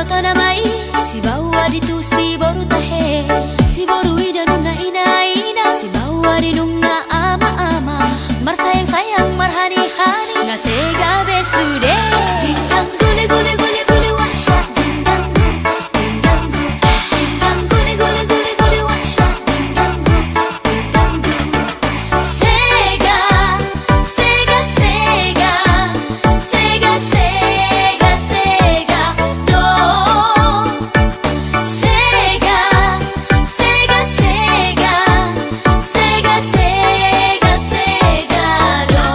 binoto namai si bawa ditu si boru tahe si boru ida nunga ina ina si bawa di nunga ama ama mar sayang sayang mar hani hani ngasega besude dindang gule gule gule gule washa dindang dindang dindang gule gule gule gule washa dindang dindang sega sega sega sega sega sega do sega sega sega sega sega sega do.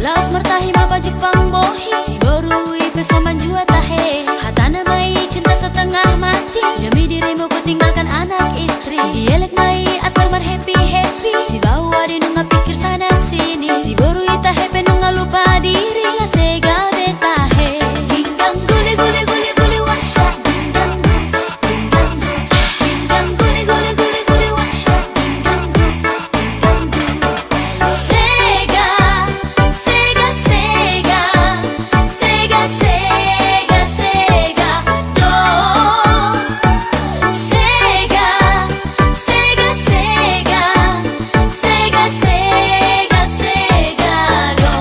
Laos mertahi maba Jepang bohi si boru ipe soman jua tahe hatana mai cinta setengah mati demi dirimu ku tinggalkan anak istri dielek mai atar mar happy happy si bawa di nunga pikir sana sini si boru ita happy nunga lupa diri ngasega betahe dindang gule gule gule gule washa dindang dindang dindang gule gule gule gule washa dindang dindang sega sega sega sega sega sega do sega sega sega sega sega sega do.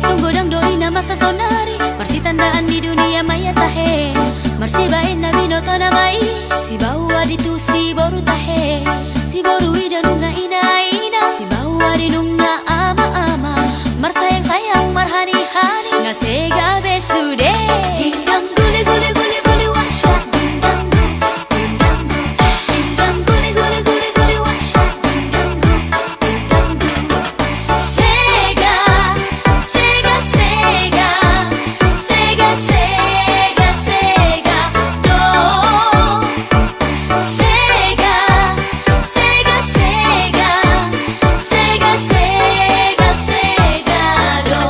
Tunggu dang doi nama sasonari Marsi tandaan di dunia maya tahe Marsi bain na binoto namai si bawa ditu si boru tahe si boru ida nunga ina ina si bawa di nunga ama ama mar sayang sayang mar hani hani ngasega besude dindang gule gule gule gule washa dindang dindang dindang gule gule gule gule washa dindang dindang sega sega sega sega sega sega do sega sega sega sega sega sega do.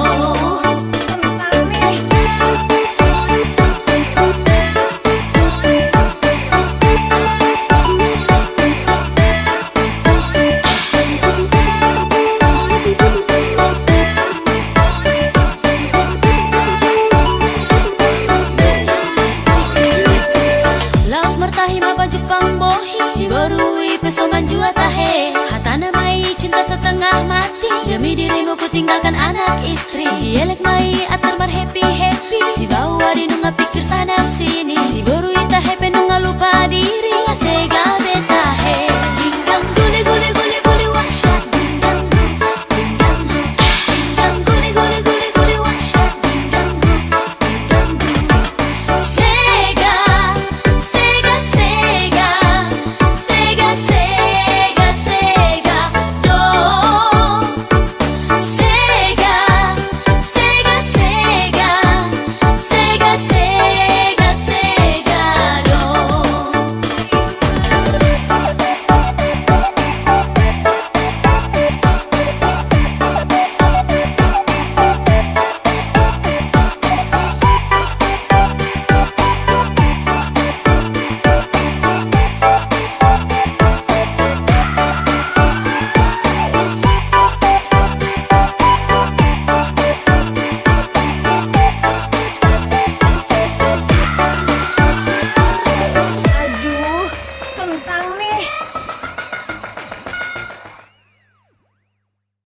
Laos mertahi maba Jepang bohi si boru ipe soman jua tahe hatana mai cinta setengah mati demi dirimu ku tinggalkan anak istri dielek mai atar mar happy happy si bawa